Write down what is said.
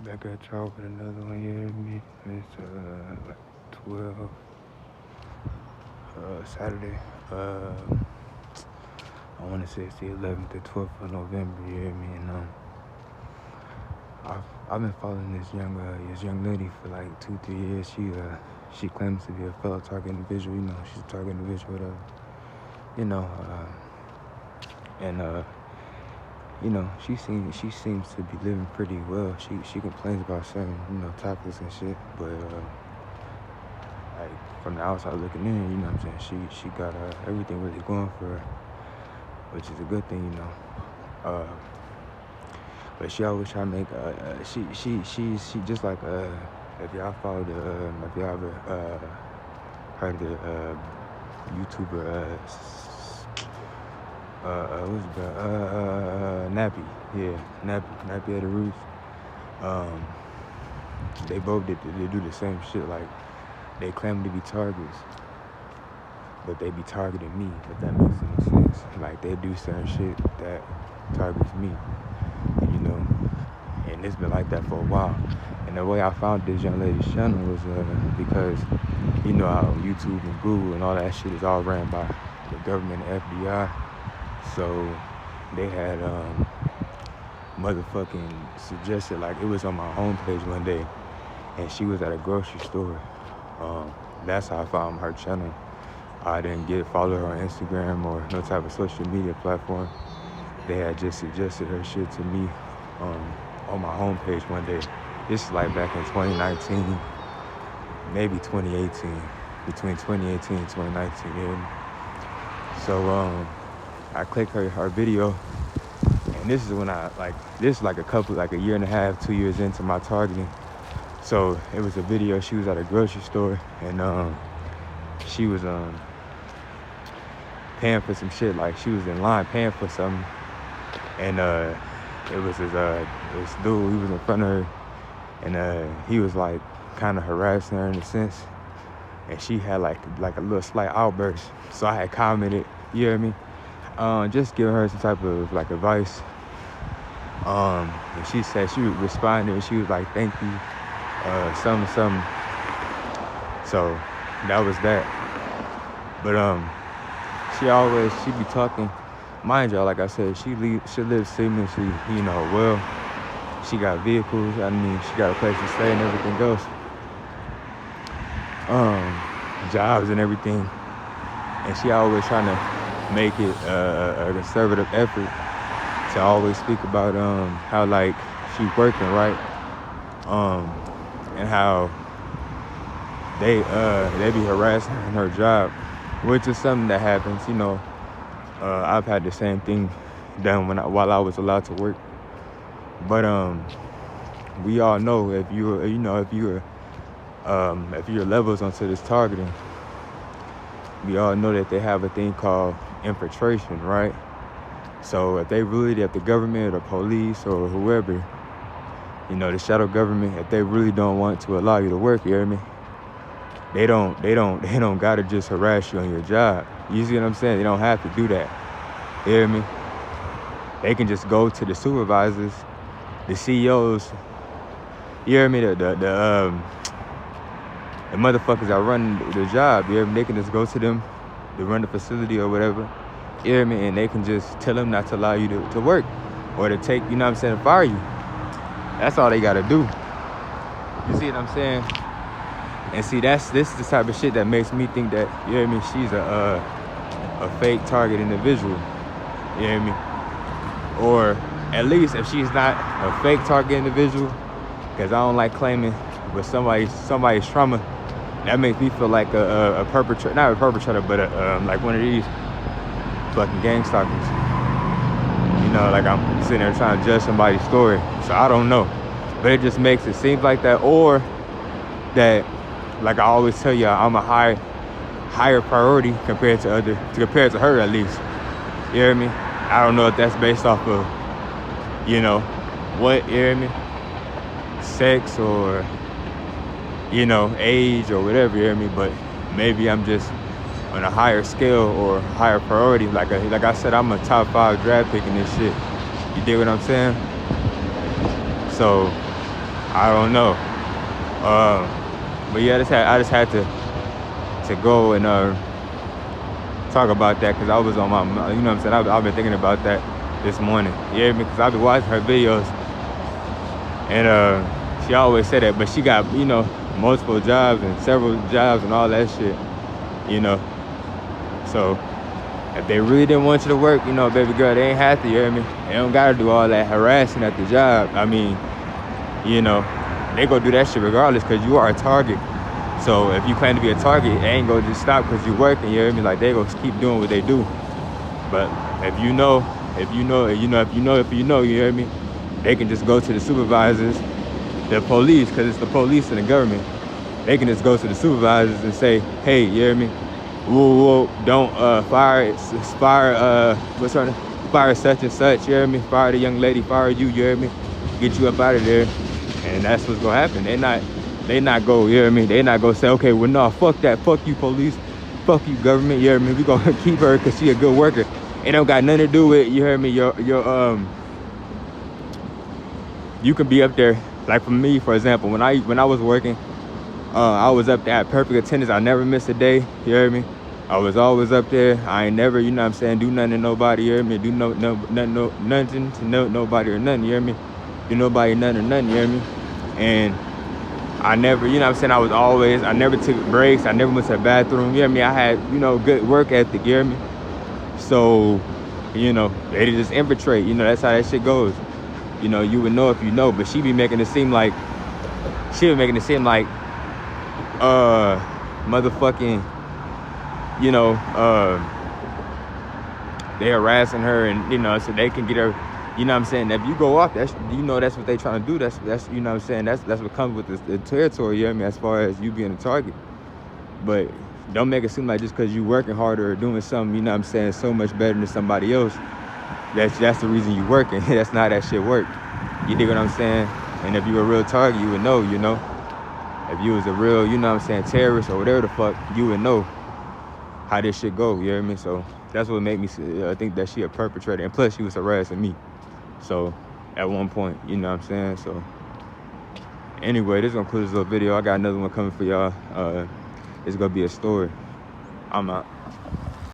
Back at y'all with another one, you hear me? It's like 12, Saturday. I want to say it's the 11th or 12th of November, you hear me? And I've been following this young lady for like 2-3 years. She claims to be a fellow target individual. She's a target individual, whatever. You know, and she seems to be living pretty well. She complains about certain topics and shit, but like from the outside looking in, you know what I'm saying? She got everything really going for her, which is a good thing, you know. But she always try to make she just like if y'all follow if y'all ever heard of the YouTuber what's it called? Nappy, yeah, Nappy at the Roots. Um, they both they do the same shit. Like they claim to be targets, but they be targeting me. If that makes any sense. Like they do certain shit that targets me, you know. And it's been like that for a while. And the way I found this young lady's channel was because how YouTube and Google and all that shit is all ran by the government and FBI. So they had motherfucking suggested, like, it was on my homepage one day, and she was at a grocery store. That's how I found her channel. I didn't follow her on Instagram or no type of social media platform. They had just suggested her shit to me on my homepage one day. This is like back in 2019, maybe 2018, between 2018 and 2019. Yeah. So I clicked her video, and this is when this is like a year and a half, 2 years into my targeting. So it was a video. She was at a grocery store, and she was paying for some shit. Like she was in line paying for something, and it was this dude. He was in front of her, and he was like kind of harassing her in a sense, and she had like a little slight outburst. So I had commented, you hear me? Just giving her some type of like advice. And she said she responded, and she was like, "Thank you, something." So that was that. But she be talking. Mind y'all, like I said, she lives seamlessly, well. She got vehicles. I mean, she got a place to stay and everything else. Jobs and everything. And she always trying to make it a conservative effort to always speak about how like she's working, right? And how they be harassing her in her job, which is something that happens, I've had the same thing done while I was allowed to work. But we all know if your levels onto this targeting, we all know that they have a thing called infiltration, right? So if the government or the police or whoever, the shadow government, if they really don't want to allow you to work, you hear me? They don't gotta just harass you on your job. You see what I'm saying? They don't have to do that. You hear me? They can just go to the supervisors, the CEOs. You hear me? The motherfuckers that run the job. You hear me? They can just go to them to run the facility or whatever. You hear me? And they can just tell them not to allow you to work or to take, fire you. That's all they gotta do. You see what I'm saying? And see, this is the type of shit that makes me think that, you hear me, she's a fake target individual. You hear me? Or at least if she's not a fake target individual, because I don't like claiming with somebody's trauma, that makes me feel like a perpetrator, not a perpetrator, but like one of these fucking gang stalkers. Like I'm sitting there trying to judge somebody's story. So I don't know. But it just makes it seem like that, or that, like I always tell you, I'm a higher priority compared to her at least. You hear me? I don't know if that's based off of, what, you hear me? Sex or, age or whatever, you hear me? But maybe I'm just on a higher scale or higher priority. Like I said, I'm a top 5 draft pick in this shit. You dig what I'm saying? So I don't know. But yeah, I just had to go and talk about that because I was on my, you know what I'm saying? I've been thinking about that this morning. Yeah, because I've been watching her videos, and she always said that, but she got, you know, multiple jobs and several jobs and all that shit, you know. So if they really didn't want you to work, you know, baby girl, they ain't have to, you hear me? They don't gotta do all that harassing at the job. I mean, you know, they go do that shit regardless because you are a target. So if you claim to be a target, they ain't gonna just stop because you working, you hear me? Like, they gonna keep doing what they do. But if you know, you hear me? They can just go to the supervisors, the police, because it's the police and the government. They can just go to the supervisors and say, hey, you hear me? Whoa, don't fire such and such, you hear me? Fire the young lady, fire you hear me? Get you up out of there. And that's what's gonna happen. They not go, you hear me? They not go say, okay, well, no, fuck that, fuck you police, fuck you government, you hear me? We gonna keep her because she a good worker. It don't got nothing to do with, you hear me, you can be up there. Like for me, for example, when I was working, I was up there at perfect attendance. I never missed a day, you hear me? I was always up there. I ain't never, you know what I'm saying, do nothing to nobody, you hear me? Do nothing to nobody or nothing, you hear me? Do nobody nothing or nothing, you hear me? And I never, you know what I'm saying, I never took breaks. I never went to the bathroom, you hear me? I had, you know, good work ethic, you hear me? So, you know, they just infiltrate, you know, that's how that shit goes. You know, you would know if you know, but she be making it seem like, motherfucking, you know, they harassing her and, you know, so they can get her, you know what I'm saying? If you go off, that's, you know, that's what they trying to do. That's you know what I'm saying? That's what comes with the territory, you know what I mean, as far as you being a target. But don't make it seem like just because you working harder or doing something, you know what I'm saying, so much better than somebody else, that's the reason you working. That's not how that shit work. You dig what I'm saying? And if you a real target, you would know, you know? If you was a real, you know what I'm saying, terrorist or whatever the fuck, you would know how this shit go, you hear me? So that's what made me think that she a perpetrator. And plus, she was harassing me. So at one point, you know what I'm saying? So anyway, this is gonna conclude this little video. I got another one coming for y'all. It's gonna be a story. I'm out.